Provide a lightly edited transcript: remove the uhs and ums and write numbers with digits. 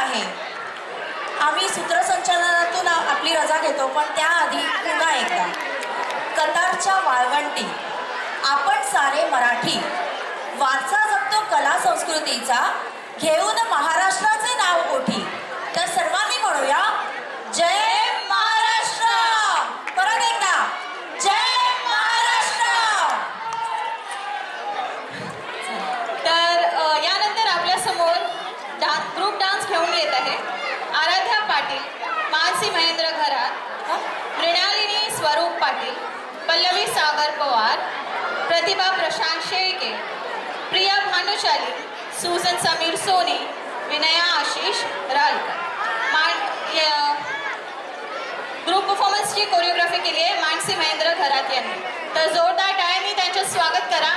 आहे. आम्ही सूत्रसंचालनातून आपली रजा घेतो, पण त्याआधी पुन्हा एकदा कतारच्या वाळवंटी आपण सारे मराठी वारसा जपतो कला संस्कृतीचा, घेऊन महाराष्ट्राचे नाव ओठी. तर सर्वांनी म्हणूया जय महाराष्ट्र. परत एकदा जय महाराष्ट्र. तर यानंतर आपल्या समोर ग्रुप डान्स घेऊन येत आहे आराध्या पाटील, मानसी महेंद्र घरात, मृणालिनी स्वरूप पाटील, पल्लवी सागर पवार, प्रतिभा प्रशांत शेळके, प्रिया भानुशाली, सुजन समीर सोनी, विनया आशिष रालकर. ग्रुप परफॉर्मन्सची कोरिओग्राफी केली आहे मानसी महेंद्र घरात यांनी. तर जोरदार टाळ्यांनी त्यांचे स्वागत करा.